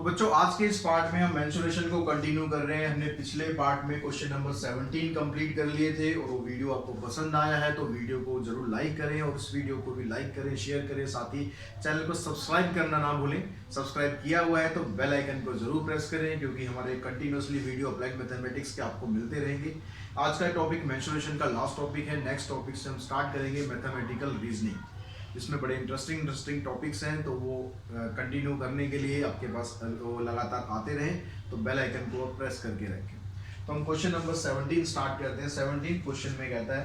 बच्चों आज के इस पार्ट में हम मेंसुरेशन को कंटिन्यू कर रहे हैं। हमने पिछले पार्ट में क्वेश्चन नंबर 17 कंप्लीट कर लिए थे और वो वीडियो आपको पसंद आया है तो वीडियो को जरूर लाइक करें और इस वीडियो को भी लाइक करें, शेयर करें, साथ ही चैनल को सब्सक्राइब करना ना भूलें। सब्सक्राइब किया हुआ है तो बेल आइकन को जरूर प्रेस करें क्योंकि हमारे कंटिन्यूसली वीडियो अप्लाइड मैथमेटिक्स के आपको मिलते रहेंगे। आज का टॉपिक मेंसुरेशन का लास्ट टॉपिक है। नेक्स्ट टॉपिक से हम स्टार्ट करेंगे मैथमेटिकल रीजनिंग, इसमें बड़े इंटरेस्टिंग टॉपिक्स हैं तो वो कंटिन्यू करने के लिए आपके पास वो लगातार आते रहें तो बेल आइकन को प्रेस करके रखें। तो हम क्वेश्चन नंबर 17 स्टार्ट करते हैं। 17 क्वेश्चन में कहता है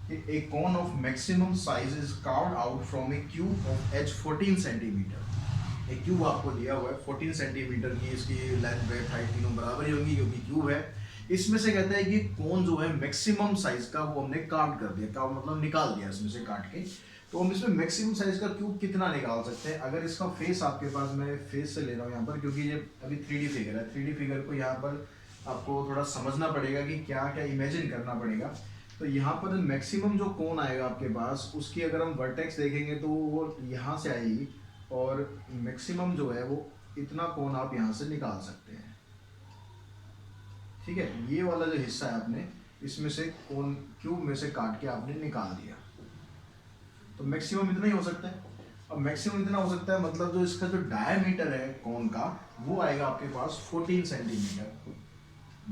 कि a cone of maximum size is carved out from a cube of edge 14 centimetre. एक क्यूब आपको दिया हुआ है 14 सेंटीमीटर की, इसकी लेंथ ब्रेथ हाइट तीनों बराबर ही होगी क्योंकि क्यूब है। इसमें से कहता है कि कोन जो है मैक्सिमम साइज का वो हमने कार्व कर दिया, कार्व मतलब निकाल दिया इसमें से काट के। तो हम इसमें मैक्सिमम साइज का क्यूब कितना निकाल सकते हैं। अगर इसका फेस आपके पास, मैं फेस से ले रहा हूँ यहाँ पर क्योंकि ये अभी 3D फिगर है। 3D फिगर को यहाँ पर आपको थोड़ा समझना पड़ेगा कि क्या क्या इमेजिन करना पड़ेगा। तो यहाँ पर मैक्सिमम जो कोन आएगा आपके पास उसकी अगर हम वर्टेक्स देखेंगे तो वो यहाँ से आएगी और मैक्सिमम जो है वो इतना कोन आप यहाँ से निकाल सकते हैं। ठीक है, ये वाला जो हिस्सा है आपने इसमें से कोन क्यूब में से काट के आपने निकाल दिया तो मैक्सिमम इतना ही हो सकता है। अब मैक्सिमम इतना हो सकता है मतलब जो इसका जो डायमीटर है कोन का वो आएगा आपके पास 14 centimetre.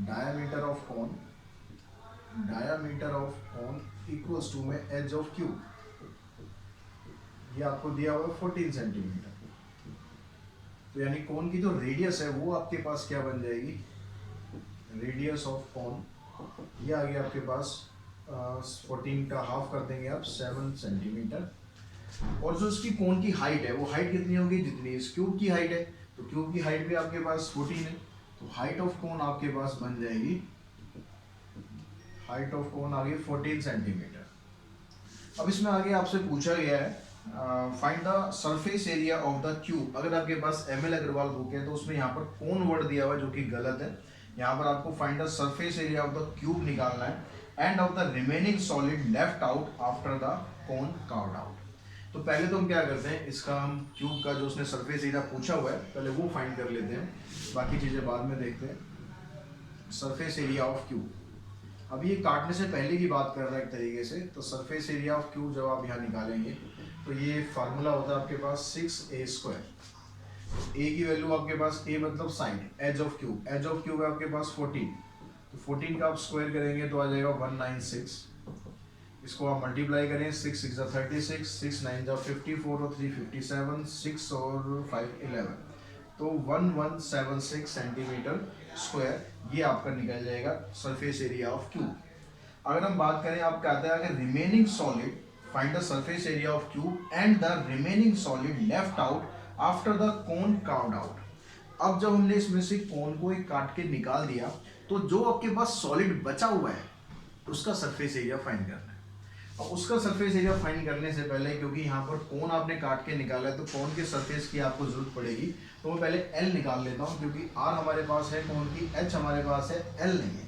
Diameter of cone equals to में एज ऑफ क्यूब, ये आपको दिया हुआ है 14 सेंटीमीटर। तो यानी कोन की जो रेडियस है वो आपके पास क्या बन जाएगी, रेडियस ऑफ कोन ये आ गया आपके पास 14 का हाफ कर देंगे आप 7 सेंटीमीटर। और जो इसकी कोन की हाइट है वो हाइट कितनी होगी, जितनी इस क्यूब की हाइट है। तो क्यूब की हाइट भी आपके पास 14 है तो हाइट ऑफ कोन आपके पास बन जाएगी, हाइट ऑफ कोन आ गई 14 सेंटीमीटर। अब इसमें आगे आपसे पूछा गया है find the surface area of the cube. अगर आपके पास ML अग्रवाल बुक है तो उसमें यहाँ पर कोन वर्ड दिया हुआ है जो कि गलत है। यहाँ पर आपको find the surface area of the cube निकालना है end of the remaining solid left out after the cone carved out. तो पहले तो हम क्या करते हैं, इसका हम क्यूब का जो उसने सरफेस एरिया पूछा हुआ है पहले वो फाइंड कर लेते हैं, बाकी चीजें बाद में देखते हैं। सरफेस एरिया ऑफ क्यूब, अब ये काटने से पहले की बात कर रहा है एक तरीके से। तो सरफेस एरिया ऑफ क्यूब जब आप यहाँ निकालेंगे तो ये फार्मूला होता है आपके पास 6a²। ए की वैल्यू आपके पास, ए मतलब side, edge of cube, edge of cube है आपके पास 14। तो 14 का आप स्क्वायर करेंगे तो आ जाएगा 196। इसको आप मल्टीप्लाई करें 6 6 36, 6 9 54 और 3 57, 6 और 5 11, तो 1176 सेंटीमीटर स्क्वायर ये आपका निकल जाएगा सरफेस एरिया ऑफ क्यूब। अगर हम बात करें, आप कहते हैं अगर remaining solid find the surface area of cube and the remaining solid left out after the cone carved out. अब जब हमने इसमें से कोन को एक काट के निकाल दिया तो जो आपके पास सॉलिड बचा हुआ है उसका सरफेस एरिया फाइंड करना है। और उसका सरफेस एरिया फाइंड करने से पहले, क्योंकि यहाँ पर कोन आपने काट के निकाला है तो कोन के सरफेस की आपको जरूरत पड़ेगी, तो मैं पहले L निकाल लेता हूँ क्योंकि R हमारे पास है कोन की, H हमारे पास है, L नहीं है।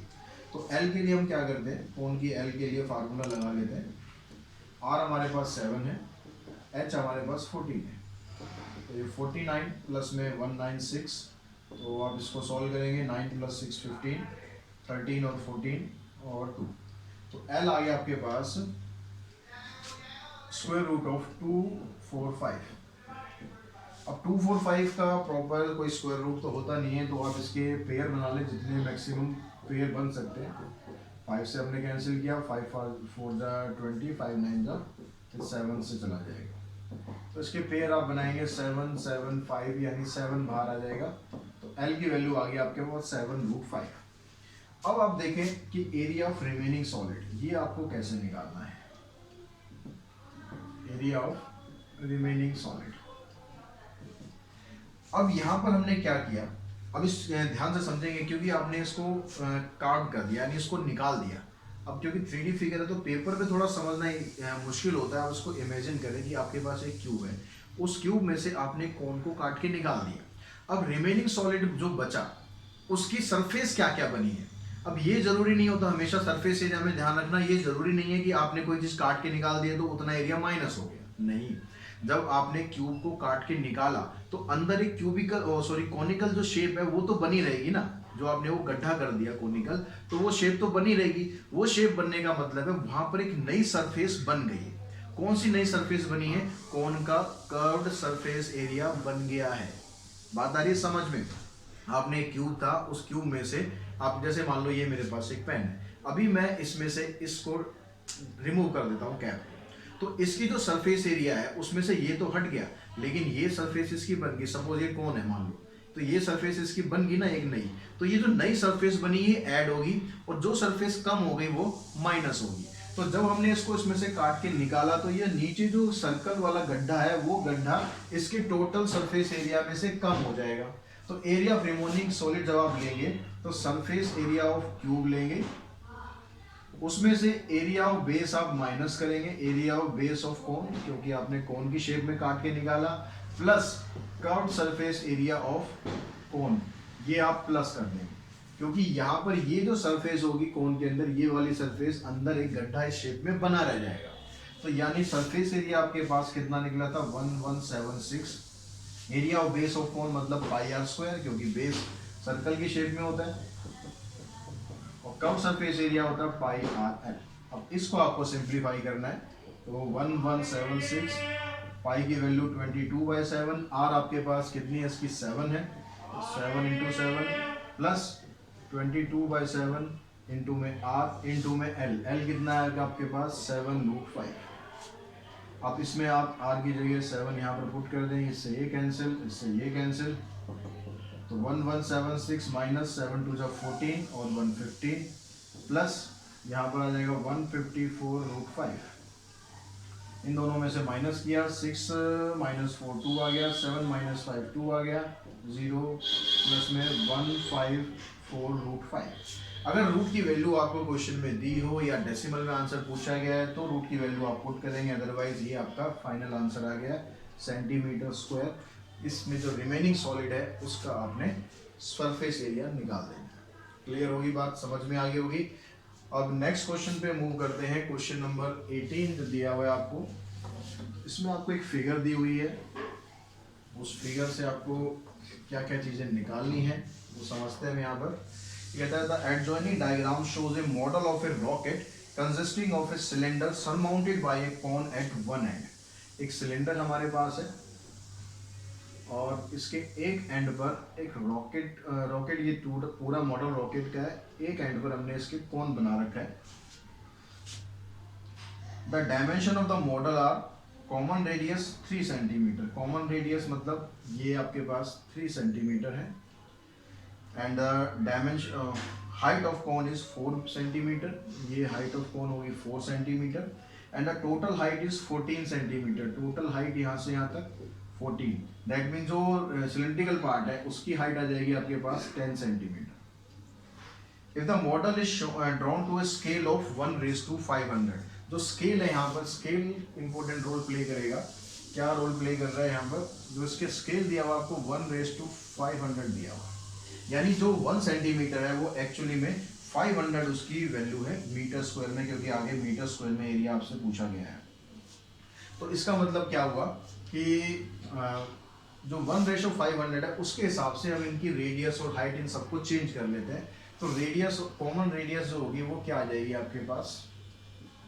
तो L के लिए हम क्या करते हैं, कोन की L के लिए फार्मूला लगा लेते हैं। R हमारे पास 7 है, H हमारे पास 14 है, तो ये 49 प्लस में 196, तो आप इसको सॉल्व करेंगे 9 + 6 15, 13 और 14 और 2, तो L आ गया आपके पास स्क्वायर रूट ऑफ 245। अब 245 का प्रॉपर कोई स्क्वायर रूट तो होता नहीं है तो आप इसके पेयर बना लें, जितने मैक्सिमम पेयर बन सकते हैं। 5 से हमने कैंसिल किया, 5 4 जा 20, 5 9 जा 7 से चला जाएगा। तो इसके पेयर आप बनाएंगे 7 7 5 यानी 7 बाहर आ जाएगा। तो L की वैल्यू आ गई आपके पास 7√5। अब आप देखें कि एरिया ऑफ रिमेनिंग सॉलिड ये आपको कैसे निकालना है, एरिया ऑफ रिमेनिंग सॉलिड। अब यहां पर हमने क्या किया, अब इस ध्यान से समझेंगे क्योंकि आपने इसको कार्व कर दिया यानी इसको निकाल दिया। अब क्योंकि 3D फिगर है तो पेपर पे थोड़ा समझना मुश्किल होता है। उसको इमेजिन करें कि आपके पास एक क्यूब है, उस क्यूब में से आपने कोन को काट के निकाल दिया। अब रिमेनिंग सॉलिड जो बचा उसकी सरफेस क्या क्या बनी है। अब ये जरूरी नहीं होता हमेशा सरफेस एरिया में ध्यान रखना, ये जरूरी नहीं है कि आपने कोई चीज काट के निकाल दिया तो उतना एरिया माइनस हो गया, नहीं। जब आपने क्यूब को काट के निकाला तो अंदर एक कॉनिकल जो शेप है वो तो बनी रहेगी ना, जो आपने वो गड्ढा कर दिया कोनिकल, तो वो शेप तो बनी रहेगी। वो शेप बनने का मतलब है वहां पर एक नई सरफेस बन गई है। कौन सी नई सरफेस बनी है? कोन का कर्व्ड सरफेस एरिया बन गया है। बात आ रही है समझ में? आपने एक क्यूब था, उस क्यूब में से आप जैसे मान लो ये मेरे पास एक पेन है, अभी मैं इसमें से इसको रिमूव कर देता हूँ कैप, तो इसकी जो सरफेस एरिया है उसमें से ये तो हट गया, लेकिन ये सरफेस इसकी बन गई। सपोज ये कौन है मान लो, तो ये सरफेस इसकी बन गई ना एक नई, तो ये जो नई सरफेस बनी है ऐड होगी, और जो सरफेस कम हो गई वो माइनस होगी। तो जब हमने इसको इसमें से काट के निकाला तो ये नीचे जो सर्कल वाला गड्ढा है वो गड्ढा इसके टोटल सरफेस एरिया में से कम हो जाएगा। तो एरिया ऑफ रिमेनिंग सॉलिड जब आप लेंगे तो सरफेस एरिया ऑफ क्यूब लेंगे, उसमें से एरिया ऑफ बेस आप माइनस करेंगे, area of base of cone, क्योंकि आपने कोन की शेप में काट के निकाला, plus curved surface area of कोन, ये आप प्लस कर देंगे, क्योंकि यहाँ पर ये जो सरफेस होगी कोन के अंदर, ये वाली सरफेस अंदर एक गड्ढा इस शेप में बना रह जाएगा। तो यानी सरफेस एरिया आपके पास कितना निकला था? 1176। Area of base of cone मतलब पाई आर स्क्वायर, क्योंकि बेस सर्कल की शेप में होता है, और कर्व सरफेस एरिया होता है पाई आर एल। अब इसको आपको सिंप्लीफाई करना है, तो 1176 पाई की वैल्यू 22/7, आर आपके पास कितनी है? इसकी 7 है, तो 7 इंटू 7 प्लस 22/7 इंटू में आर इंटू में एल, एल कितना आएगा आपके पास? 7√5। अब इसमें आप आर की जगह 7 यहाँ पर पुट कर दें, इससे ये कैंसिल, इससे ये कैंसिल, तो 1176 माइनस 7 2 14 और 115 प्लस यहाँ पर आ जाएगा 154√5। इन दोनों में से माइनस किया, 6 माइनस 4 2 आ गया, 7 माइनस 5 2 आ गया, 0 प्लस में 154√5। अगर रूट की वैल्यू आपको क्वेश्चन में दी हो या डेसिमल में आंसर पूछा गया है तो रूट की वैल्यू आप पुट करेंगे, अदरवाइज ये आपका फाइनल आंसर आ गया सेंटीमीटर स्क्वायर। इसमें जो रिमेनिंग सॉलिड है उसका आपने सरफेस एरिया निकाल देना। क्लियर होगी बात? समझ में आ गई होगी। अब नेक्स्ट क्वेश्चन पे मूव करते हैं। क्वेश्चन नंबर 18 जो दिया हुआ है आपको, इसमें आपको एक फिगर दी हुई है, उस फिगर से आपको क्या क्या चीज़ें निकालनी है वो समझते हैं। यहाँ पर कहता है the adjoining diagram shows a model of a rocket consisting of a cylinder surmounted by a cone at one end. एक सिलेंडर हमारे पास है और इसके एक एंड पर एक रॉकेट ये पूरा मॉडल रॉकेट का है, एक एंड पर हमने इसके कॉन बना रखा है। The dimension of the model are common radius 3 centimetre, common radius मतलब ये आपके पास 3 सेंटीमीटर है, and dimension height of cone is 4 centimetre, ये हाइट ऑफ कॉन होगी 4 centimetre, and the total height is 14 centimetre, total height यहाँ से यहाँ तक 14, दैट मीन जो सिलेंड्रिकल पार्ट है उसकी हाइट आ जाएगी आपके पास 10 centimetre. If the model is drawn to a scale of 1:500, जो स्केल है यहाँ पर, स्केल इंपॉर्टेंट रोल प्ले करेगा। क्या रोल प्ले कर रहा है यहाँ पर? जो इसके स्केल दिया हुआ आपको 1:500 दिया हुआ, यानी जो 1 सेंटीमीटर है वो एक्चुअली में 500 उसकी वैल्यू है मीटर स्क्वायर में, क्योंकि आगे मीटर स्क्वायर में एरिया आपसे पूछा गया है। तो इसका मतलब क्या हुआ कि जो 1:500 है उसके हिसाब से हम इनकी रेडियस और हाइट इन सबको चेंज कर लेते हैं। तो रेडियस, कॉमन रेडियस जो होगी वो क्या आ जाएगी आपके पास?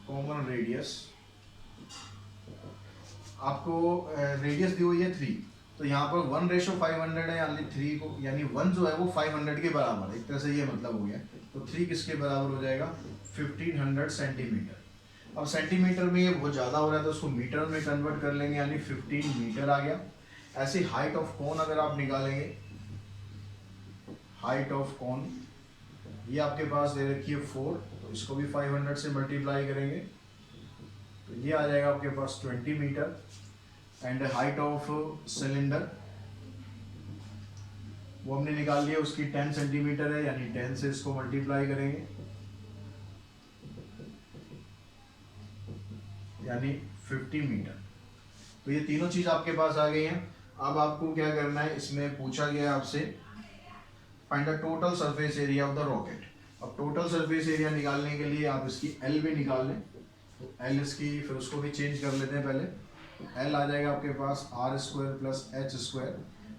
कॉमन रेडियस आपको रेडियस दी हुई है 3, तो यहाँ पर 1:500 है, यानी 3 को, यानी 1 जो है वो 500 के बराबर है, एक तरह से ये मतलब हो गया। तो 3 किसके बराबर हो जाएगा? 1500 सेंटीमीटर। अब सेंटीमीटर में ये बहुत ज़्यादा हो रहा है तो उसको मीटर में कन्वर्ट कर लेंगे, यानी 15 मीटर आ गया। ऐसे हाइट ऑफ कॉन अगर आप निकालेंगे, हाइट ऑफ कॉन ये आपके पास दे रखी है 4, तो इसको भी 500 से मल्टीप्लाई करेंगे तो ये आ जाएगा आपके पास 20 metre. And height of cylinder वो हमने निकाल लिया, उसकी 10 सेंटीमीटर है, यानी 10 से इसको मल्टीप्लाई करेंगे, यानी 50 मीटर। तो ये तीनों चीज आपके पास आ गई हैं। अब आपको क्या करना है, इसमें पूछा गया आपसे find the total surface area of the rocket. अब टोटल सरफेस एरिया निकालने के लिए आप इसकी एल भी निकाल लें, तो एल इसकी, फिर उसको भी चेंज कर लेते हैं पहले। एल आ जाएगा आपके पास R square plus H square,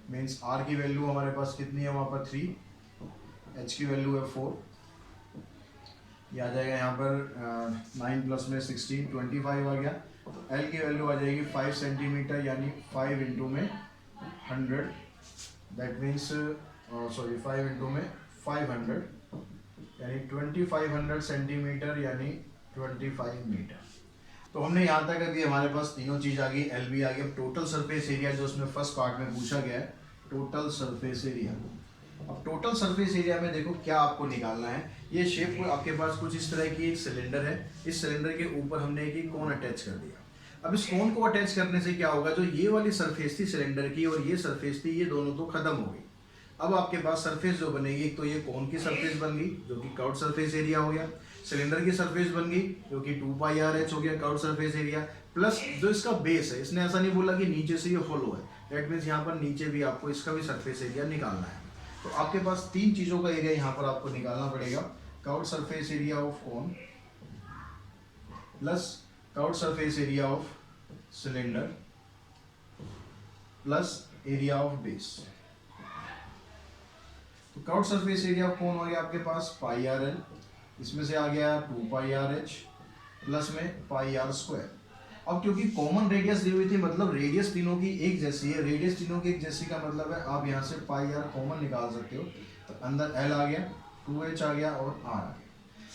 means R की वैल्यू हमारे पास कितनी है वहाँ पर 3, एच की वैल्यू है 4, ये आ जाएगा यहाँ पर 9 प्लस में 16 25 आ गया। तो एल की वैल्यू आ जाएगी 5 सेंटीमीटर, यानी 5 इंटू में 100, दैट मीन्स सॉरी 5 इंटू में 500, यानी 2500 सेंटीमीटर, यानी 25 मीटर। तो हमने यहाँ तक अभी हमारे पास तीनों चीज आ गई, एल भी आ गया। अब टोटल सरफेस एरिया जो उसमें फर्स्ट पार्ट में पूछा गया है, टोटल सरफेस एरिया। अब टोटल सरफेस एरिया में देखो क्या आपको निकालना है। ये शेप आपके पास कुछ इस तरह की एक सिलेंडर है, इस सिलेंडर के ऊपर हमने एक कोन अटैच कर दिया। अब इस कोन को अटैच करने से क्या होगा, जो ये वाली सरफेस थी सिलेंडर की और ये सरफेस थी, ये दोनों तो खत्म हो गई। अब आपके पास सरफेस जो बनेगी, एक तो ये कोन की सरफेस बन गई जो कि कर्व्ड सरफेस एरिया हो गया, सिलेंडर की सरफेस बन गई जो कि 2πr(h) हो गया कर्व्ड सरफेस एरिया, प्लस जो इसका बेस है, इसने ऐसा नहीं बोला कि नीचे से ये होलो है, दैट मीन्स यहाँ पर नीचे भी आपको इसका भी सरफेस एरिया निकालना है। तो आपके पास तीन चीजों का एरिया यहाँ पर आपको निकालना पड़ेगा, curved surface area of cone plus curved surface area of cylinder plus area of base. तो curved surface area of cone हो गया आपके पास πrl, इसमें से आ गया 2πr(h) प्लस में πr²। अब क्योंकि कॉमन रेडियस दी हुई थी, मतलब रेडियस तीनों की एक जैसी है, रेडियस तीनों की एक जैसी का मतलब है आप यहाँ से πr कॉमन निकाल सकते हो। तो अंदर l आ गया, 2h आ गया और r आ गया।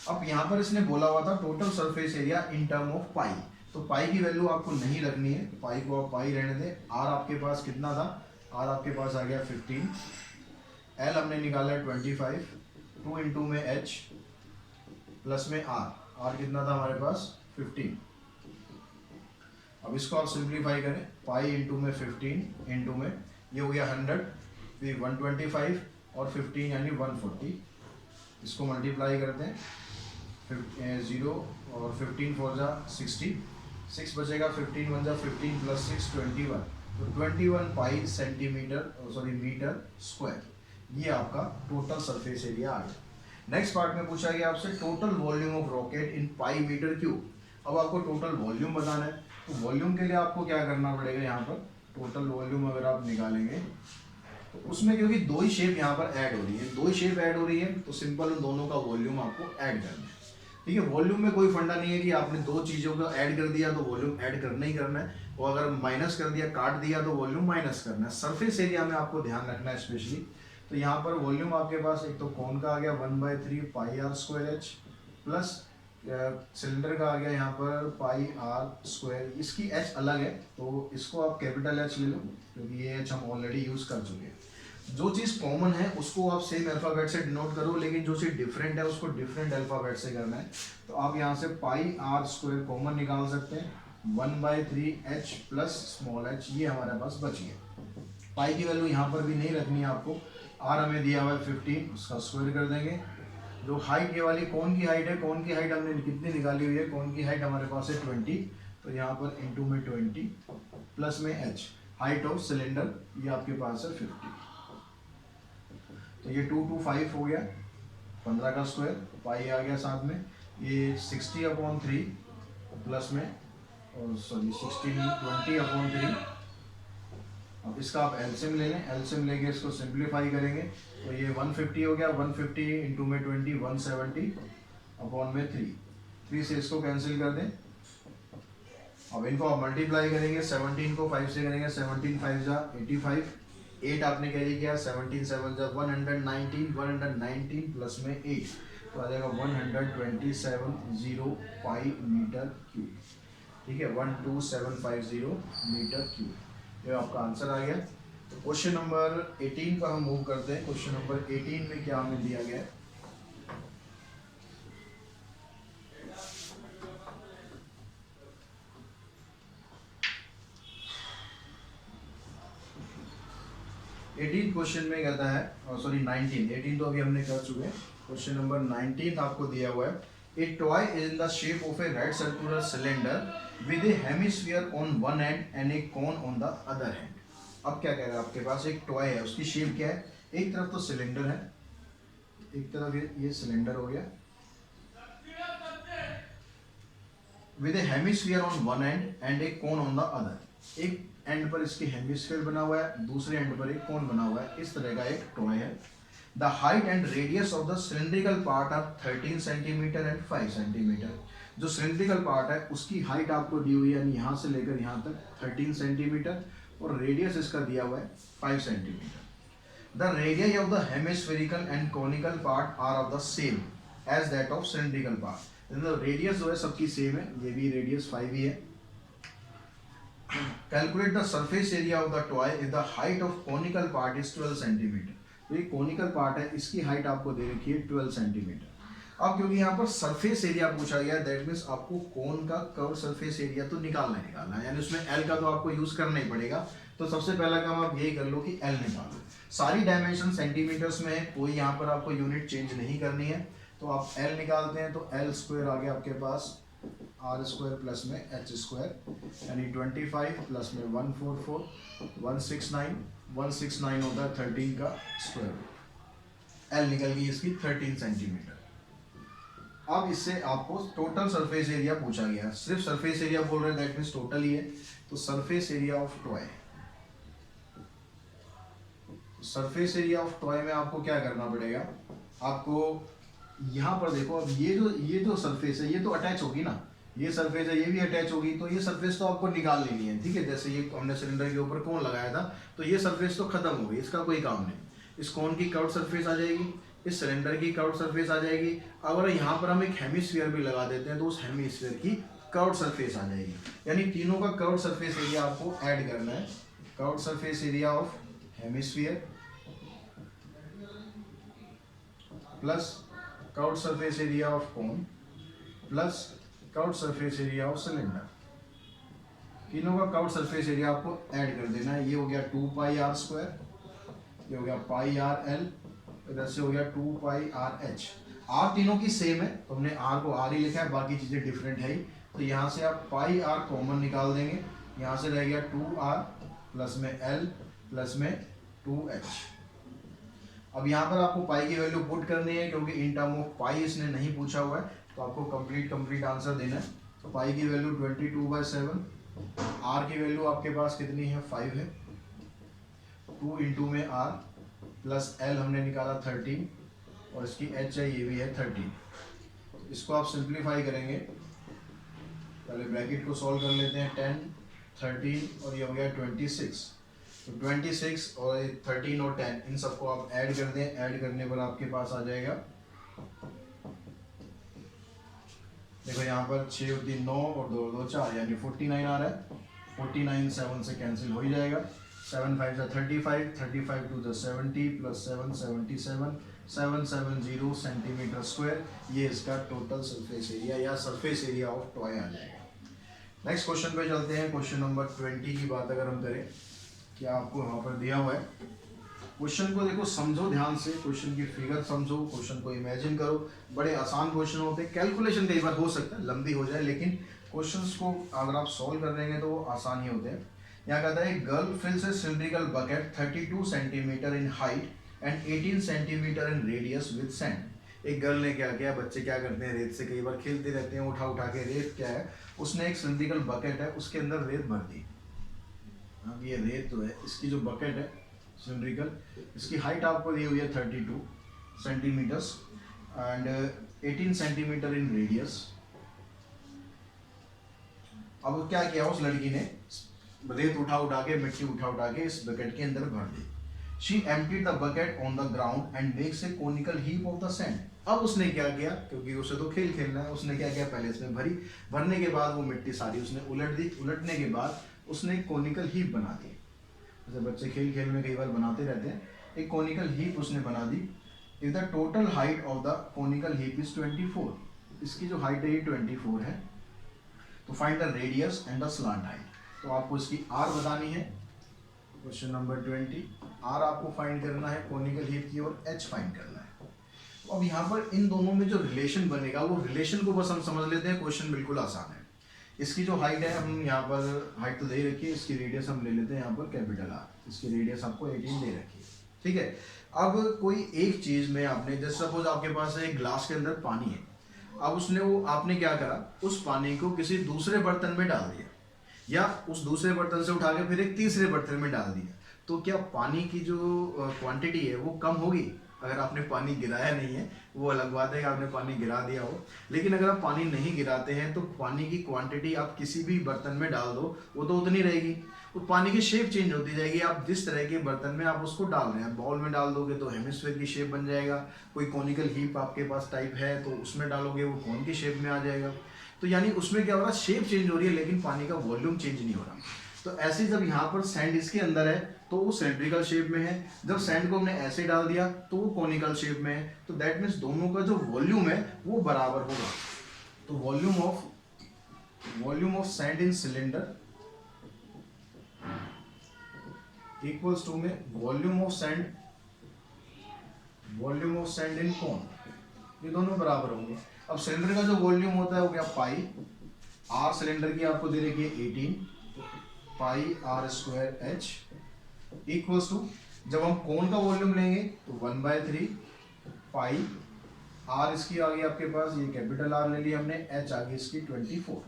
अब यहाँ पर इसने बोला हुआ था total surface area in term of pi, तो पाई की वैल्यू आपको नहीं रखनी है, पाई को आप पाई रहने दें। r आपके पास कितना था, r आपके पास आ गया 15, l हमने निकाला है 25, 2 इंटू में h प्लस में r कितना था हमारे पास 15। अब इसको आप सिंप्लीफाई करें, पाई इंटू में 15 इंटू में ये हो गया 100, फिर 125 और 15 यानी 140, इसको मल्टीप्लाई करते हैं 0 और 15 4 जा 60, 6 बचेगा, 15 1 जा 15 प्लस 6 21, तो 21 pi centimetre sorry metre square, ये आपका टोटल सरफेस एरिया आ गया। नेक्स्ट पार्ट में पूछा गया आपसे total volume of rocket in pi metre cube. अब आपको टोटल वॉल्यूम बताना है, तो वॉल्यूम के लिए आपको क्या करना पड़ेगा, यहाँ पर टोटल वॉल्यूम अगर आप निकालेंगे तो उसमें क्योंकि दो ही शेप यहाँ पर ऐड हो रही है, दो ही शेप ऐड हो रही है, तो सिंपल उन दोनों का वॉल्यूम आपको ऐड करना है। ठीक है, वॉल्यूम में कोई फंडा नहीं है कि आपने दो चीज़ों को ऐड कर दिया तो वॉल्यूम ऐड करना ही करना है, और अगर माइनस कर दिया काट दिया तो वॉल्यूम माइनस करना है। सरफेस एरिया में आपको ध्यान रखना है स्पेशली। तो यहाँ पर वॉल्यूम आपके पास एक तो कोन का आ गया 1/3 πr²h प्लस सिलेंडर का आ गया यहाँ पर πr², इसकी h अलग है तो इसको आप कैपिटल H ले लो क्योंकि ये h हम ऑलरेडी यूज़ कर चुके हैं। जो चीज़ कॉमन है उसको आप सेम अल्फ़ाबेट से डिनोट करो, लेकिन जो चीज़ डिफरेंट है उसको डिफरेंट अल्फ़ाबेट से करना है। तो आप यहाँ से πr² कॉमन निकाल सकते हैं, 1/3h प्लस स्मॉल h, ये हमारे पास बच गया। पाई की वैल्यू यहाँ पर भी नहीं रखनी है आपको, r हमें दिया हुआ है 15, उसका स्क्वायर कर देंगे। जो हाइट ये वाली कौन की हाइट है, कौन की हाइट हमने कितनी निकाली हुई है, कौन की हाइट हमारे पास है 20, तो यहाँ पर इंटू में 20 प्लस में h, हाइट ऑफ सिलेंडर ये आपके पास है 50, तो ये 225 हो गया, 15 का स्क्वायर, पाई आ गया साथ में, ये 60/3 प्लस में और सॉरी 20/3। अब इसका आप एलसीएम ले लें, एलसीएम लेके इसको सिंप्लीफाई करेंगे तो ये 150 हो गया, 150 इंटू में 20 170/3, 3 से इसको कैंसिल कर दें। अब इनको आप मल्टीप्लाई करेंगे, 17 को 5 से करेंगे, 17 5 जा 85, 8 आपने कैरी किया, 17 7 जा 119, 119 प्लस में 8 तो आ जाएगा 127 पाई मीटर क्यूब। ठीक है, 12750 मीटर क्यूब, ये आपका आंसर आ गया। तो क्वेश्चन नंबर 18 पर हम मूव करते हैं। क्वेश्चन नंबर 18 में क्या हमें दिया गया है, क्वेश्चन में कहता है, सॉरी 19, 18 तो अभी हमने कर चुके हैं। क्वेश्चन नंबर 19 आपको दिया हुआ है, ए toy is in the shape of A red circular cylinder with A hemisphere on one and and A cone on the other hand. अब क्या कह रहा है, आपके पास एक टॉय है, उसकी शेप क्या है, एक तरफ तो सिलेंडर है, एक तरफ ये सिलेंडर हो गया, with A hemisphere on one and and A cone on the other. एक एंड पर इसके हेमिस्फीयर बना हुआ है, दूसरे एंड पर एक कोन बना हुआ है, इस तरह का एक टॉय है। The height and radius of the cylindrical part are 13 centimetre and 5 centimetre. जो सिलिंड्रिकल पार्ट है उसकी हाइट आपको दी हुई है, यानी यहाँ से लेकर यहाँ तक 13 सेंटीमीटर और रेडियस इसका दिया हुआ है 5 centimetre. The radius of the hemispherical and conical part are of the same as that of cylindrical part. मतलब रेडियस जो है सबकी सेम है, ये भी रेडियस 5 ही है। Calculate the surface area of the toy if the height of conical part is 12 centimetre. तो ये कॉनिकल पार्ट है, इसकी हाइट आपको दे रखी है 12 सेंटीमीटर। अब क्योंकि यहाँ पर सरफेस एरिया पूछा गया, दैट मीन्स आपको कोन का कर्व सरफेस एरिया तो निकालना है, यानी उसमें एल का तो आपको यूज करना ही पड़ेगा। तो सबसे पहला काम आप यही कर लो कि एल निकालो। सारी डायमेंशन सेंटीमीटर्स में है, कोई यहाँ पर आपको यूनिट चेंज नहीं करनी है। तो आप एल निकालते हैं तो एल स्क्वायर आ गया आपके पास आर स्क्वायर प्लस में एच स्क्वायर, यानी 25 प्लस में 144 169 होता है 13 का स्क्वायर। एल निकल गई इसकी 13 सेंटीमीटर। अब इससे आपको टोटल सरफेस एरिया पूछा गया, सिर्फ सरफेस एरिया बोल रहे हैं, दैट मीन्स टोटल ही है। तो surface area of toy, surface area of toy में आपको क्या करना पड़ेगा, आपको यहाँ पर देखो, अब ये जो सरफेस है ये तो अटैच होगी ना, ये सरफेस है ये भी अटैच होगी, तो ये सरफेस तो आपको निकाल लेनी है, ठीक है। जैसे ये हमने सिलेंडर के ऊपर कोन लगाया था, तो ये सरफेस तो खत्म हो गई, इसका कोई काम नहीं। इस कोन की कर्व सरफेस आ जाएगी, इस सिलेंडर की कर्व सरफेस आ जाएगी। अगर यहाँ पर हम एक हेमिस्फीयर भी लगा देते हैं तो उस हेमिस्फीयर की कर्व सरफेस आ जाएगी, यानी तीनों का कर्व सरफेस एरिया आपको ऐड करना है। Curve surface area of hemisphere plus curve surface area of cone plus curve surface area of cylinder, तीनों का कर्व सरफेस एरिया आपको ऐड कर देना है। ये हो गया 2 पाई आर स्क्वायर, ये हो गया पाई आर एल, इधर से हो गया 2 पाई आर एच। आर तीनों की सेम है तो हमने आर को आर ही लिखा है, बाकी चीजें डिफरेंट है ही। तो यहाँ से आप पाई आर कॉमन निकाल देंगे, यहाँ से रह गया 2r प्लस में एल प्लस में 2h। अब यहाँ पर आपको पाई की वैल्यू पुट करनी है, क्योंकि इन टर्म ऑफ पाई इसने नहीं पूछा हुआ है, तो आपको कंप्लीट आंसर देना है। तो पाई की वैल्यू 22/7, आर की वैल्यू आपके पास कितनी है 5 है, 2 इंटू में आर प्लस एल हमने निकाला 13 और इसकी एच है ये भी है 13। इसको आप सिंप्लीफाई करेंगे, पहले ब्रैकेट को सॉल्व कर लेते हैं, 10 13 और ये हो गया 26। तो 26 और 13 और 10 इन सबको आप ऐड कर दें, ऐड करने पर आपके पास आ जाएगा, देखो यहाँ पर 6 और 3 9 और 2 2 4, यानी 49 आ रहा है। 49 7 से कैंसिल हो ही जाएगा, 7 5 35, 35 2 70 प्लस 7 77, 770 सेंटीमीटर स्क्वायर। ये इसका टोटल सरफेस एरिया या सरफेस एरिया ऑफ टॉय आ जाएगा। नेक्स्ट क्वेश्चन पे चलते हैं। क्वेश्चन नंबर 20 की बात अगर हम करें, क्या आपको यहाँ पर दिया हुआ है, क्वेश्चन को देखो, समझो ध्यान से, क्वेश्चन की फिगर समझो, क्वेश्चन को इमेजिन करो। बड़े आसान क्वेश्चन होते हैं, कैलकुलेशन कई बार हो सकता है लंबी हो जाए, लेकिन क्वेश्चंस को अगर आप सॉल्व कर देंगे तो वो आसान ही होते हैं। यहाँ कहता है girl fills a cylindrical bucket 32 centimetre in height and 18 centimetre in radius with sand. एक गर्ल ने क्या किया, बच्चे क्या करते हैं, रेत से कई बार खेलते रहते हैं, उठा उठा के रेत क्या है, उसने एक सिलिंड्रिकल बकेट है उसके अंदर रेत भर दी। अब ये रेत तो है, इसकी जो बकेट है सिलिंड्रिकल, इसकी हाइट आपको दी हुई है 32 centimetres and 18 centimetre in radius. अब क्या किया उस लड़की ने, रेत उठा के, मिट्टी उठा के इस बकेट के अंदर भर दी। She emptied the bucket on the ground and makes a conical heap of the sand. अब उसने क्या किया, क्योंकि उसे तो खेलना है, उसने क्या किया, पहले इसमें भरी, भरने के बाद वो मिट्टी सारी उसने उलट दी, उलटने के बाद उसने एक कोनिकल हीप बना दी। जैसे बच्चे खेल में कई बार बनाते रहते हैं, एक कोनिकल हीप उसने बना दी। If the total height of the conical heap is 24, इसकी जो हाइट है ये 24 है, तो find the radius and the slant height. तो आपको इसकी आर बतानी है, क्वेश्चन नंबर 20। आर आपको फाइंड करना है कोनिकल हीप की, और एच फाइंड करना है। तो अब यहाँ पर इन दोनों में जो रिलेशन बनेगा, वो रिलेशन को बस हम समझ लेते हैं, क्वेश्चन बिल्कुल आसान है। इसकी जो हाइट है, हम यहाँ पर हाइट तो दे रखी है, इसकी रेडियस हम ले लेते हैं यहाँ पर कैपिटल आर, इसकी रेडियस आपको 18 दे रखी है, ठीक है। अब कोई एक चीज में आपने, जैसे सपोज आपके पास एक ग्लास के अंदर पानी है, अब उसने वो आपने क्या करा, उस पानी को किसी दूसरे बर्तन में डाल दिया। या उस दूसरे बर्तन से उठा के फिर एक तीसरे बर्तन में डाल दिया, तो क्या पानी की जो क्वांटिटी है वो कम होगी? अगर आपने पानी गिराया नहीं है वो अलग बात है कि आपने पानी गिरा दिया हो, लेकिन अगर आप पानी नहीं गिराते हैं तो पानी की क्वांटिटी आप किसी भी बर्तन में डाल दो वो तो उतनी रहेगी। तो पानी की शेप चेंज होती जाएगी, आप जिस तरह के बर्तन में आप उसको डाल रहे हैं। बाउल में डाल दोगे तो हेमिस्फीयर की शेप बन जाएगा, कोई कॉनिकल हीप आपके पास टाइप है तो उसमें डालोगे वो कौन की शेप में आ जाएगा। तो यानी उसमें क्या हो रहा है, शेप चेंज हो रही है लेकिन पानी का वॉल्यूम चेंज नहीं हो रहा। तो ऐसे जब यहाँ पर सैंड इसके अंदर है तो वो सिलेंड्रिकल शेप में है, जब सैंड को हमने ऐसे डाल दिया तो वो कॉनिकल शेप में है। तो दैट मीन्स दोनों का जो वॉल्यूम है वो बराबर होगा। तो volume of sand in cylinder equals to में volume of sand in cone, ये दोनों बराबर होंगे। अब सिलेंडर का जो वॉल्यूम होता है वो क्या, पाई आर, सिलेंडर की आपको दे रखी है 18 pi are square H equals to, जब हम कोन का वॉल्यूम लेंगे तो 1/3 पाई आर, इसकी आ गई आपके पास ये कैपिटल आर ले लिया हमने, एच आ गई इसकी 24।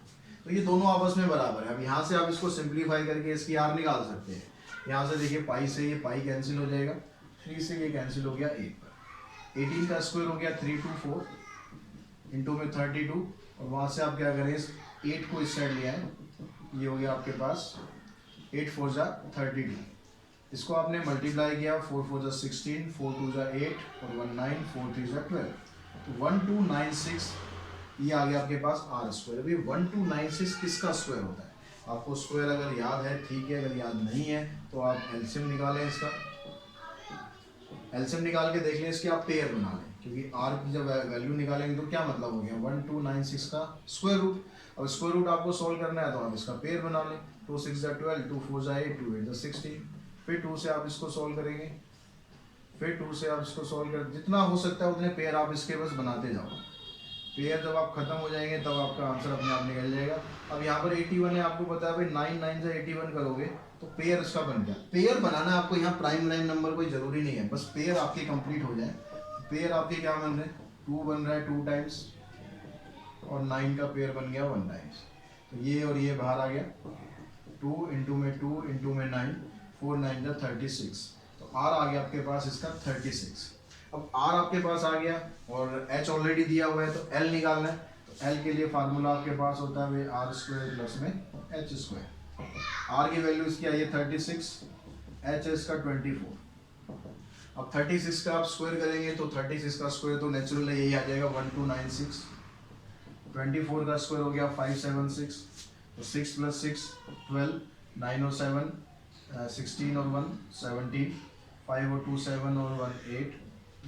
तो ये दोनों आपस में बराबर है। अब यहाँ से आप इसको सिंप्लीफाई करके इसकी आर निकाल सकते हैं। यहाँ से देखिए पाई से ये पाई कैंसिल हो जाएगा, 3 से ये कैंसिल हो गया 8 पर, 18 का स्क्वायर हो गया 324 इंटू में 32, और वहाँ से आप क्या करें, 8 को इस साइड ले आए, ये हो गया आपके पास 8 4 जा 32, इसको आपने मल्टीप्लाई किया, 4 4 जा 16, 4 2 जा 8 और 1 9, 4 3 जा 12, तो 1296 ये आ गया आपके पास आर स्क्वायर। अभी 1296 किसका स्क्वायर होता है? आपको स्क्वायर अगर याद है ठीक है, अगर याद नहीं है तो आप एलसीएम निकालें, इसका एलसीएम निकाल के देख लें, इसके आप पेयर बना लें, क्योंकि आर की जब वैल्यू निकालेंगे तो क्या मतलब हो गया 1296 का स्क्वायर रूट। अब स्क्वायर रूट आपको सोल्व करना है तो आप इसका पेयर बना लें, 2 6 जा 12, 2 4 जा 8, 2 8 जा 16, फिर 2 से आप इसको सोल्व करेंगे, फिर 2 से आप इसको सोल्व कर, जितना हो सकता है उतने पेयर आप इसके बस बनाते जाओ। पेयर जब आप खत्म हो जाएंगे तब आपका आंसर अपने आप निकल जाएगा। अब यहाँ पर 81 है, आपको पता है भाई 9 9 से 81 करोगे तो पेयर इसका बन गया। पेयर बनाना आपको यहाँ प्राइम लाइन नंबर कोई जरूरी नहीं है, बस पेयर आपके कंप्लीट हो जाए। पेयर आपके क्या बन रहे हैं, 2 बन रहा है 2 टाइम्स, और 9 का पेयर बन गया 1 टाइम्स, तो ये और ये बाहर आ गया, 2 इंटू में 9, 4 9 जा 36, तो आर आ गया आपके पास इसका 36। अब आर आपके पास आ गया और एच ऑलरेडी दिया हुआ है, तो एल निकालना है। तो एल के लिए फार्मूला आपके पास होता है आर स्क्वायर प्लस में एच स्क्वायर। आर की वैल्यू इसकी आई है 36, एच इसका 24। अब 36 का आप स्क्वायर करेंगे तो 36 का स्क्वायर तो नेचुरल यही आ जाएगा 1296, 24 का स्क्वायर हो गया 576, तो 6 + 6 12, 9 और 7 16 और 1 17, 5 और 2 7 और 1 8,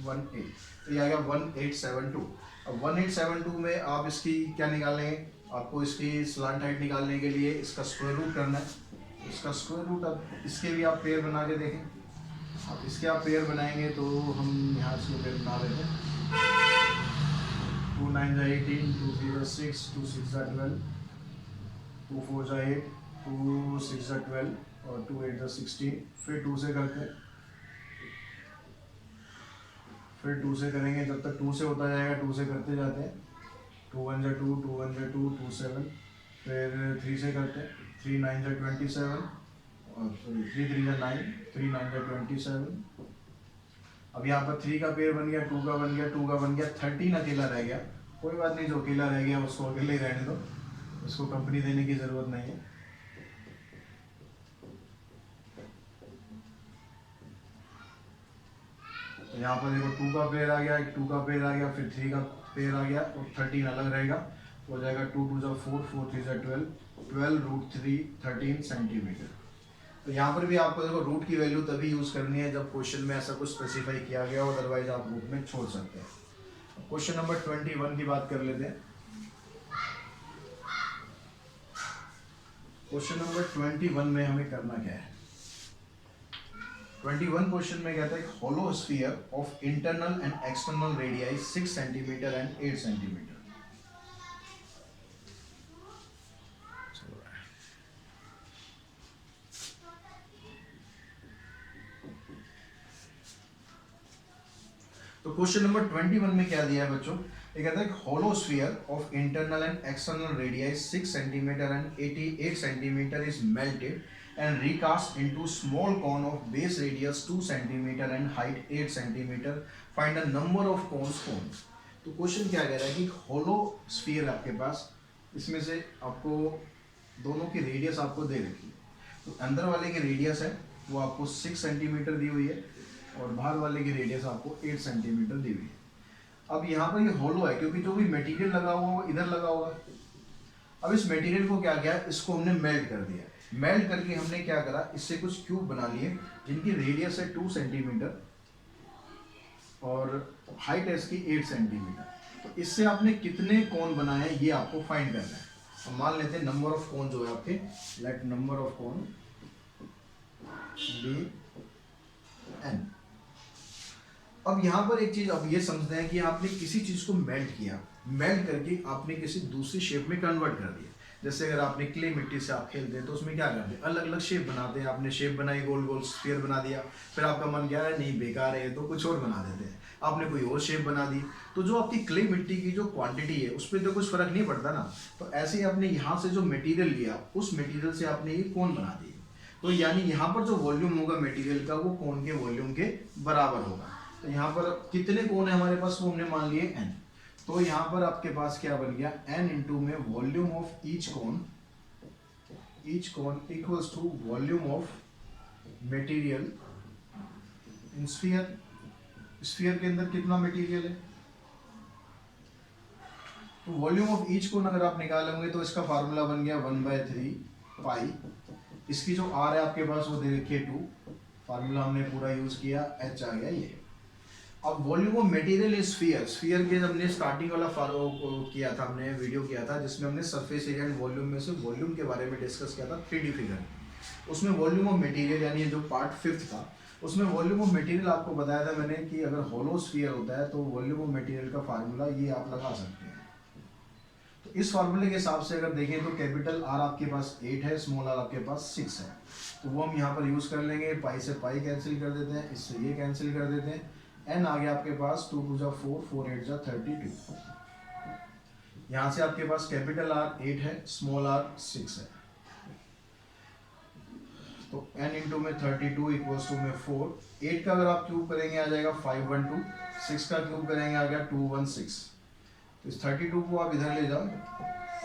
18, तो ये आ गया 1872। अब 1872 में आप इसकी क्या निकालेंगे, आपको इसकी स्लांट हाइट निकालने के लिए इसका स्क्वायर रूट करना है। इसका स्क्वायर रूट, अब इसके भी आप पेयर बना के देखें। अब इसके आप पेयर बनाएंगे तो हम यहाँ इसको पेयर बना लेते हैं, 2 9 जा 18, 2 3 जा 6, 2 6 जा 12, 2 4 जा 8, 2 6 जा 12 और 2 8 जा 16, फिर 2 से करते हैं, फिर 2 से करेंगे, जब तक 2 से होता जाएगा 2 से करते जाते हैं, 2 1 जा 2, 2 1 जा 2, 2 7, फिर 3 से करते हैं, 3 9 जा 27 और 3 3 जा 9, 3 9 जा 27। अब यहाँ पर 3 का पेयर बन गया, 2 का बन गया, 2 का बन गया, 13 अकेला रह गया। कोई बात नहीं, जो अकेला रह गया उसको अकेले ही रहने दो, उसको कंपनी देने की ज़रूरत नहीं है। तो यहाँ पर देखो 2 का पेयर आ गया, 2 का पेयर आ गया, फिर 3 का पेयर आ गया और 13 अलग रहेगा, हो जाएगा 2 2 जा 4, 4 3 जा 12, 12√3 13 सेंटीमीटर। तो यहाँ पर भी आपको देखो रूट की वैल्यू तभी यूज़ करनी है जब क्वेश्चन में ऐसा कुछ स्पेसिफाई किया गया, अदरवाइज आप रूट में छोड़ सकते हैं। क्वेश्चन नंबर 21 की बात कर लेते हैं। क्वेश्चन नंबर 21 में हमें करना क्या है, 21 क्वेश्चन में कहता है hollow sphere of internal and external radii 6 centimetre and 8 centimetre. तो क्वेश्चन नंबर 21 में क्या दिया है बच्चों, ये कहता है hollow sphere of internal and external radius 6 centimetre and 88 centimetre is melted and recast into small cone of base radius 2 centimeter and height 8 centimeter. Find the number of cones formed. तो question क्या कह रहा है कि होलो sphere आपके पास, इसमें से आपको दोनों की रेडियस आपको दे रखी है। तो अंदर वाले की रेडियस है वो आपको 6 सेंटीमीटर दी हुई है और बाहर वाले की रेडियस आपको 8 सेंटीमीटर दी हुई है। अब यहाँ पर ये होलो है क्योंकि जो भी मटेरियल लगा हुआ वो इधर लगा होगा। अब इस मटेरियल को क्या किया, इसको हमने मेल्ट कर दिया। मेल्ट करके हमने क्या करा, इससे कुछ क्यूब बना लिए जिनकी रेडियस है 2 सेंटीमीटर और हाइट है इसकी 8 सेंटीमीटर। तो इससे आपने कितने कोन बनाए हैं ये आपको फाइंड करना है। तो मान लेते हैं नंबर ऑफ कोन जो है आपके, let number of cone be n. अब यहाँ पर एक चीज अब ये समझते हैं कि आपने किसी चीज को मेल्ट किया, मेल्ट करके आपने किसी दूसरी शेप में कन्वर्ट कर दिया। जैसे अगर आपने क्ले मिट्टी से आप खेलते हैं तो उसमें क्या करते हैं, अलग अलग शेप बनाते हैं। आपने शेप बनाई, गोल गोल स्फीयर बना दिया, फिर आपका मन क्या है नहीं बेकार है तो कुछ और बना देते हैं, आपने कोई और शेप बना दी। तो जो आपकी क्ले मिट्टी की जो क्वांटिटी है उस पर तो कुछ फर्क नहीं पड़ता ना। तो ऐसे ही आपने यहाँ से जो मटेरियल लिया उस मटेरियल से आपने ये कोन बना दिए। तो यानी यहाँ पर जो वॉल्यूम होगा मटेरियल का वो कोन के वॉल्यूम के बराबर होगा। तो यहाँ पर कितने कोन है हमारे पास वो हमने मान लिए n। तो यहाँ पर आपके पास क्या बन गया, n इंटू में volume of each cone equals to volume of material in sphere. Sphere के अंदर कितना मटेरियल है, तो वॉल्यूम ऑफ ईच कोन अगर आप निकालेंगे तो इसका फार्मूला बन गया 1/3 पाई। इसकी जो r है आपके पास वो दे रखी है 2, फार्मूला हमने पूरा यूज किया, h आ गया ये। अब volume of material is sphere. Sphere के हमने स्टार्टिंग वाला किया था, हमने वीडियो किया था जिसमें हमने सरफेस एरिया एंड वॉल्यूम में से वॉल्यूम के बारे में डिस्कस किया था 3D फिगर। उसमें वॉल्यूम ऑफ मटेरियल यानी जो पार्ट 5th था उसमें वॉल्यूम ऑफ मटेरियल आपको बताया था मैंने कि अगर होलो स्फीयर होता है तो वॉल्यूम ऑफ मटेरियल का फार्मूला ये आप लगा सकते हैं। तो इस फार्मूले के हिसाब से अगर देखें तो कैपिटल R आपके पास 8 है, स्मॉल r आपके पास 6 है। तो वो हम यहाँ पर यूज कर लेंगे, पाई से पाई कैंसिल कर देते हैं, इससे ये कैंसिल कर देते हैं। n आ गया आपके पास 2 2 जा 4, 4 8 जा 32। यहाँ से आपके पास कैपिटल R 8 है, स्मॉल r 6 है। तो n इंटू में 32 इक्वल्स टू में 4। 8 का अगर आप क्यूब करेंगे आ जाएगा 512, 6 का क्यूब करेंगे आ गया 216। तो इस 32 को आप इधर ले जाओ,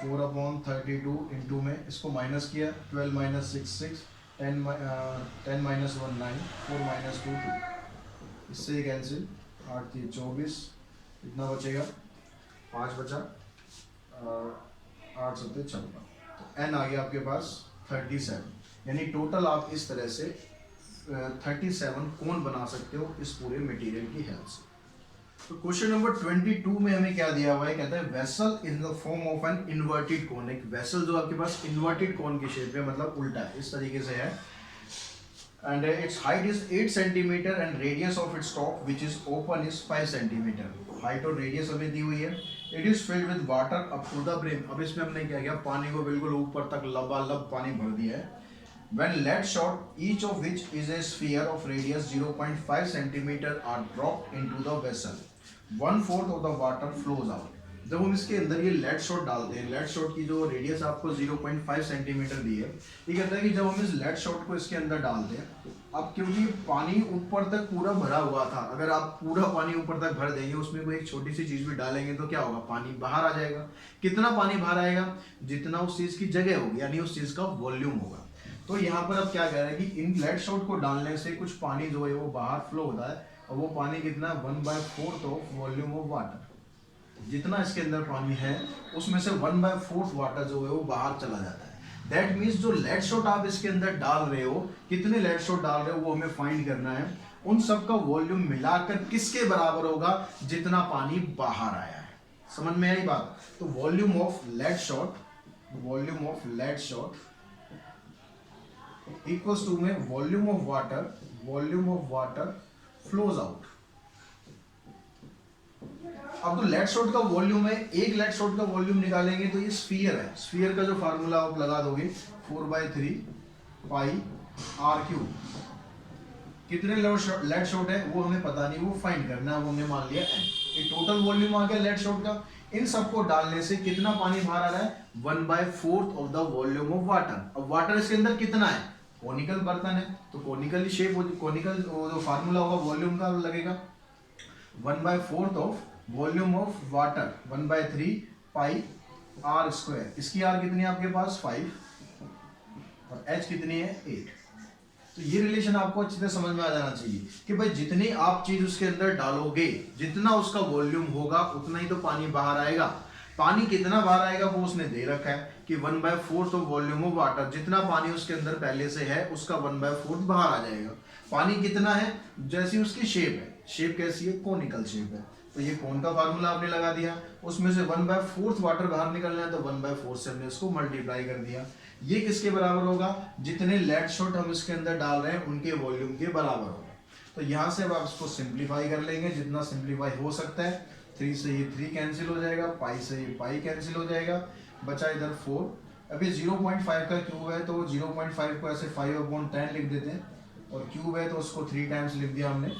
4/32 इंटू में इसको माइनस किया, 12 माइनस 6 6, 10 माइनस 1 9, 4 माइनस 2 2। इससे कैंसिल, 8 3 24, कितना बचेगा 5 बचा, 8 7 56। तो n आ गया आपके पास 37। यानी टोटल आप इस तरह से 37 कोन बना सकते हो इस पूरे मटेरियल की हेल्प से। तो क्वेश्चन नंबर 22 में हमें क्या दिया हुआ है, कहता है vessel in the form of an inverted कोन। एक वेसल जो आपके पास इन्वर्टेड कोन की शेप है, मतलब उल्टा है, इस तरीके से है। And its height is 8 centimeter and radius of its top which is open is 5 centimeter. Height और radius हमें दी हुई है। It is filled with water up to the brim. अब इसमें हमने क्या किया, पानी को बिल्कुल ऊपर तक लबालब पानी भर दिया है। When lead shot, each of which is a sphere of radius 0.5 centimeter are dropped into the vessel. 1/4 of the water flows out. जब हम इसके अंदर ये लेड शॉट डालते हैं, लेड शॉट की जो रेडियस आपको 0.5 सेंटीमीटर दी है, ये कहता है कि जब हम इस लेड शॉट को इसके अंदर डालते हैं, अब क्योंकि पानी ऊपर तक पूरा भरा हुआ था, अगर आप पूरा पानी ऊपर तक भर देंगे उसमें कोई एक छोटी सी चीज भी डालेंगे तो क्या होगा, पानी बाहर आ जाएगा। कितना पानी बाहर आएगा, जितना उस चीज की जगह होगी, यानी उस चीज का वॉल्यूम होगा। तो यहाँ पर अब क्या कह रहे हैं कि इन लेड शॉट को डालने से कुछ पानी जो है वो बाहर फ्लो होता है, और वो पानी कितना, 1/4 ऑफ वॉल्यूम ऑफ वाटर। जितना इसके अंदर पानी है उसमें से 1/4 वाटर जो है वो बाहर चला जाता है। दैट मीन्स जो लेड शॉट आप इसके अंदर डाल रहे हो, कितने लेड शॉट डाल रहे हो वो हमें फाइंड करना है। उन सब का वॉल्यूम मिलाकर किसके बराबर होगा, जितना पानी बाहर आया है। समझ में आई बात। तो volume of lead shot equals to में volume of water flows out. अब तो लेड शॉट का वॉल्यूम है, एक लेड शॉट का वॉल्यूम निकालेंगे तो ये स्फीयर है। स्फीयर का जो फार्मूला आप लगा दोगे 4/3 पाई r क्यूब। कितने लेड शॉट है वो हमें पता नहीं, वो फाइंड करना है, वो हमने मान लिया n। ये टोटल वॉल्यूम आ गया लेड शॉट का। इन सबको डालने से कितना पानी बाहर आ रहा है, 1/4 of the volume of water. अब वाटर इसके अंदर कितना है, कोनिकल बर्तन है तो कोनिकल शेप, कोनिकल जो फार्मूला होगा वॉल्यूम का लगेगा 1/4 of volume of water 1/3 pi are square. इसकी आर कितनी है आपके पास 5 और एच कितनी है 8। तो ये रिलेशन आपको अच्छी तरह समझ में आ जाना चाहिए कि भाई जितनी आप चीज उसके अंदर डालोगे, जितना उसका वॉल्यूम होगा उतना ही तो पानी बाहर आएगा। पानी कितना बाहर आएगा वो उसने दे रखा है कि 1/4 ऑफ वॉल्यूम ऑफ वाटर, जितना पानी उसके अंदर पहले से है उसका 1/4 बाहर आ जाएगा। पानी कितना है, जैसी उसकी शेप है, शेप कैसी है, कोनिकल शेप है, तो ये कोन का फार्मूला आपने लगा दिया, उसमें से 1/4 वाटर बाहर निकलना है तो 1/4 से हमने इसको मल्टीप्लाई कर दिया। ये किसके बराबर होगा, जितने लेड शॉट हम इसके अंदर डाल रहे हैं उनके वॉल्यूम के बराबर होगा। तो यहाँ से अब आप इसको सिंप्लीफाई कर लेंगे जितना सिंप्लीफाई हो सकता है। 3 से ये 3 कैंसिल हो जाएगा, पाई से ये पाई कैंसिल हो जाएगा, बचा इधर 4। अभी 0.5 का क्यूब है तो 0.5 को ऐसे 5/10 लिख देते हैं, और क्यूब है तो उसको 3 टाइम्स लिख दिया हमने।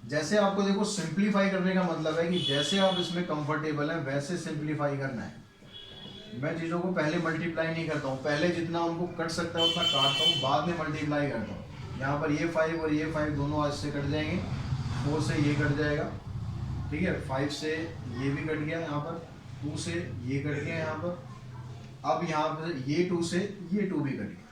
जैसे आपको देखो सिंप्लीफाई करने का मतलब है कि जैसे आप इसमें कंफर्टेबल हैं वैसे सिंप्लीफाई करना है। मैं चीज़ों को पहले मल्टीप्लाई नहीं करता हूँ, पहले जितना उनको कट सकता है उतना काटता हूँ, बाद में मल्टीप्लाई करता हूँ। यहाँ पर ये 5 और ये 5 दोनों आज से कट जाएंगे, 4 से ये कट जाएगा, ठीक है, 5 से ये भी कट गया, यहाँ पर 2 से ये कट गया यहाँ पर। अब यहाँ पर ये 2 से ये 2 भी कट गया।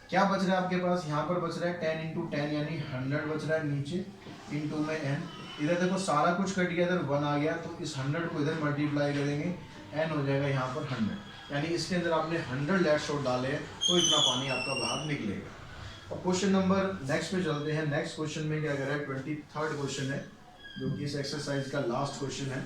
क्या बच रहा है आपके पास, यहाँ पर बच रहा है 10 × 10 यानी 100 बच रहा है नीचे, इनटू में n। इधर देखो सारा कुछ कट गया, इधर 1 आ गया, तो इस 100 को इधर मल्टीप्लाई करेंगे, n हो जाएगा यहाँ पर 100। यानी इसके अंदर आपने 100 लेड शॉट डाले हैं तो इतना पानी आपका बाहर निकलेगा। अब क्वेश्चन नंबर नेक्स्ट पे चलते हैं। नेक्स्ट क्वेश्चन में क्या कर रहा है, 23rd क्वेश्चन है जो कि इस एक्सरसाइज का लास्ट क्वेश्चन है।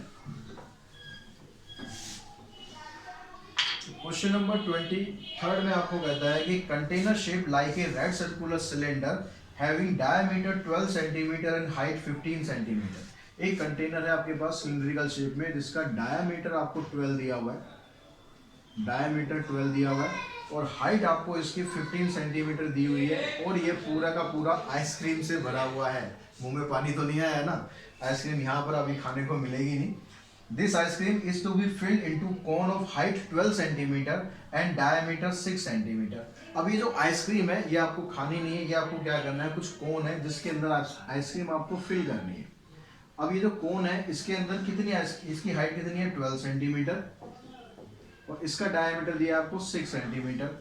क्वेश्चन नंबर 23rd में आपको कहता है कि container shape like a red circular cylinder having diameter 12 centimetre and height 15 centimetre. एक कंटेनर है आपके पास सिलिंड्रिकल शेप में जिसका डायमीटर आपको 12 दिया हुआ है, डायमीटर 12 दिया हुआ है, और हाइट आपको इसकी 15 सेंटीमीटर दी हुई है, और ये पूरा का पूरा आइसक्रीम से भरा हुआ है। मुंह में पानी तो नहीं आया ना, आइसक्रीम यहाँ पर अभी खाने को मिलेगी नहीं। This ice cream is to be filled into cone of height 12 centimeter and diameter 6 centimeter। अब ये जो आइसक्रीम है ये आपको खानी नहीं है, ये आपको क्या करना है, कुछ कोन है जिसके अंदर आइसक्रीम आपको फिल करनी है। अब ये जो कोन है इसके अंदर कितनी, इसकी हाइट कितनी है 12 सेंटीमीटर, और इसका डायमीटर दिया आपको 6 centimetre.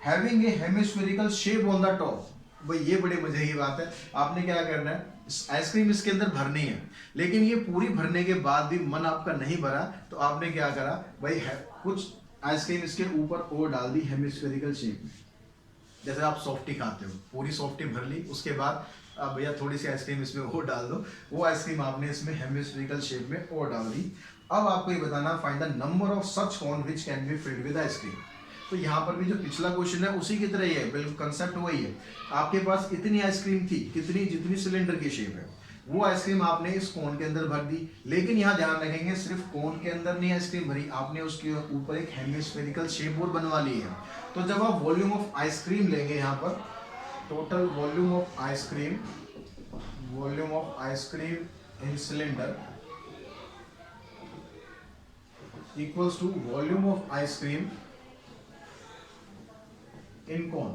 Having a hemispherical shape on the top. भाई ये बड़े मजे की बात है, आपने क्या करना है, आइसक्रीम इसके अंदर भरनी है, लेकिन ये पूरी भरने के बाद भी मन आपका नहीं भरा तो आपने क्या करा भाई, कुछ आइसक्रीम इसके ऊपर और डाल दी हेमिस्फेरिकल शेप में। जैसे आप सॉफ्टी खाते हो, पूरी सॉफ्टी भर ली, उसके बाद आप भैया थोड़ी सी आइसक्रीम इसमें और डाल दो, वो आइसक्रीम आपने इसमें हेमिस्फेरिकल शेप में और डाल दी। अब आपको ये बताना, find the number of such cone which can be filled with ice cream. तो यहाँ पर भी जो पिछला क्वेश्चन है उसी की तरह ही है, बिल्कुल कंसेप्ट वही है। आपके पास इतनी आइसक्रीम थी, कितनी, जितनी सिलेंडर की शेप है, वो आइसक्रीम आपने इस कोन के अंदर भर दी, लेकिन यहाँ ध्यान रखेंगे सिर्फ कोन के अंदर नहीं आइसक्रीम भरी, आपने उसके ऊपर एक हेमिस्फेरिकल शेप और बनवा ली है। तो जब आप वॉल्यूम ऑफ आइसक्रीम लेंगे, यहाँ पर total volume of ice cream, volume of ice cream in cylinder equals to volume of ice cream in cone.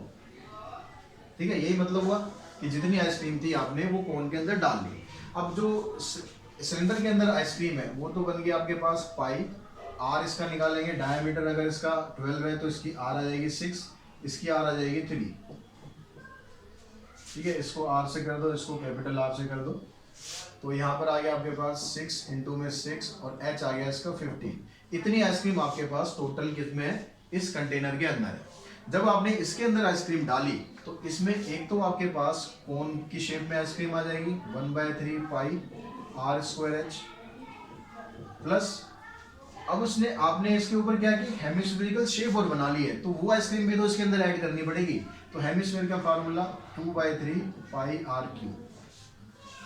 ठीक है, यही मतलब हुआ कि जितनी आइसक्रीम थी आपने वो कोन के अंदर डाल ली। अब जो सिलेंडर के अंदर आइसक्रीम है वो तो बन गया आपके पास पाई, आर इसका निकालेंगे, डायमीटर अगर इसका 12 है तो इसकी आर आ जाएगी 6, इसकी आर आ जाएगी 3। ठीक है, इसको आर से कर दो, इसको कैपिटल आर से कर दो, तो यहाँ पर आ गया आपके पास 6 इंटू में 6 और एच आ गया इसका 15। इतनी आइसक्रीम आपके पास टोटल कितने है, इस कंटेनर के अंदर है। जब आपने इसके अंदर आइसक्रीम डाली तो इसमें एक तो आपके पास कोन की शेप में आइसक्रीम आ जाएगी 1/3 pi are square H, plus अब उसने आपने इसके ऊपर क्या की, हेमिस्फेरिकल शेप और बना ली है, तो वो आइसक्रीम भी तो इसके अंदर ऐड करनी पड़ेगी। तो हेमिस्फेयर का formula 2/3 pi are cube.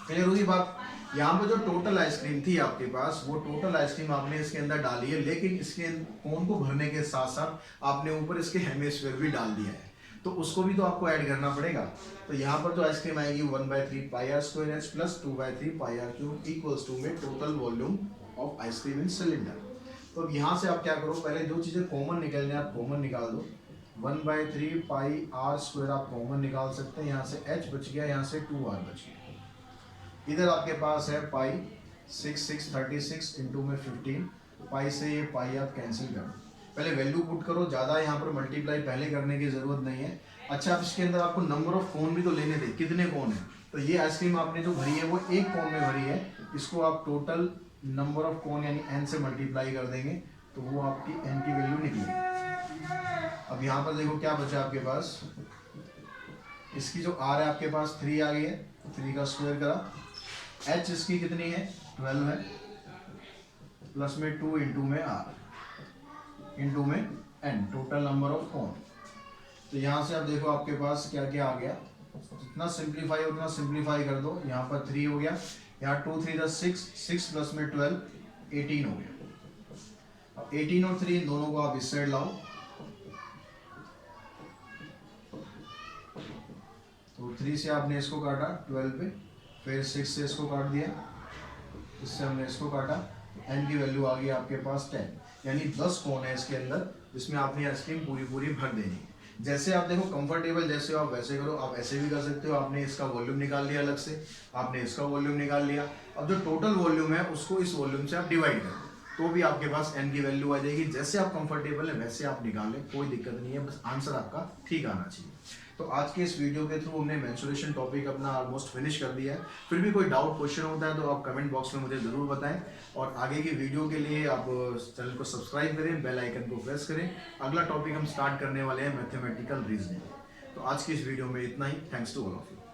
Clear हुई बात। यहाँ पे जो टोटल आइसक्रीम थी आपके पास, वो टोटल आइसक्रीम आपने इसके अंदर डाली है, लेकिन इसके कोन को भरने के साथ साथ आपने ऊपर इसके हेमिस्फेयर भी डाल दिया है। तो उसको भी तो आपको ऐड करना पड़ेगा। तो यहाँ पर जो आइसक्रीम आएगी 1/3 pi are square H plus 2/3 pi are cube equals to में total volume of ice cream in cylinder. तो अब यहाँ से आप क्या करो, पहले जो चीज़ें कॉमन निकलने आप कॉमन निकाल दो। 1/3 पाई आर स्क्वायर आप कॉमन निकाल सकते हैं, यहाँ से h बच गया, यहाँ से 2r बच गया। इधर आपके पास है पाई 6 इंटू में 15, पाई से ये पाई आप कैंसिल कर दो। पहले वैल्यू पुट करो, ज़्यादा यहाँ पर मल्टीप्लाई पहले करने की ज़रूरत नहीं है। अच्छा, अब इसके अंदर आपको नंबर ऑफ कोन भी तो लेने दे, कितने कोन है। तो ये आइसक्रीम आपने जो भरी है वो एक कोन में भरी है, इसको आप टोटल नंबर ऑफ कोन यानी n से मल्टीप्लाई कर देंगे तो वो आपकी n की वैल्यू निकलेगी। अब यहाँ पर देखो क्या बचा आपके पास, इसकी जो r है आपके पास 3 आ गई है, 3 का स्क्वायर करा। h इसकी कितनी है 12 है, प्लस में 2 इंटू में r इंटू में n, टोटल नंबर ऑफ कोन। तो यहाँ से आप देखो आपके पास क्या क्या आ गया, जितना सिंप्लीफाई हो उतना सिंप्लीफाई कर दो। यहाँ पर 3 हो गया, यहाँ 2 3 6, 6 प्लस में 12 18 हो गया। अब 18 और 3 इन दोनों को आप इस साइड लाओ, तो 3 से आपने इसको काटा 12 पे, फिर 6 से इसको काट दिया, इससे हमने इसको काटा, n की वैल्यू आ गई आपके पास 10, यानी 10 कोन है इसके अंदर जिसमें आपने आइसक्रीम पूरी पूरी भर देनी है। जैसे आप देखो कंफर्टेबल जैसे हो आप वैसे करो, आप ऐसे भी कर सकते हो। आपने इसका वॉल्यूम निकाल लिया अलग से, आपने इसका वॉल्यूम निकाल लिया, अब जो टोटल वॉल्यूम है उसको इस वॉल्यूम से आप डिवाइड कर दो, तो भी आपके पास n की वैल्यू आ जाएगी। जैसे आप कंफर्टेबल है वैसे आप निकालें, कोई दिक्कत नहीं है, बस आंसर आपका ठीक आना चाहिए। तो आज के इस वीडियो के थ्रू हमने मेंसुरेशन टॉपिक अपना ऑलमोस्ट फिनिश कर दिया है। फिर भी कोई डाउट क्वेश्चन होता है तो आप कमेंट बॉक्स में मुझे ज़रूर बताएं, और आगे की वीडियो के लिए आप चैनल को सब्सक्राइब करें, बेल आइकन को प्रेस करें। अगला टॉपिक हम स्टार्ट करने वाले हैं मैथमेटिकल रीजनिंग। तो आज की इस वीडियो में इतना ही। Thanks to all of you.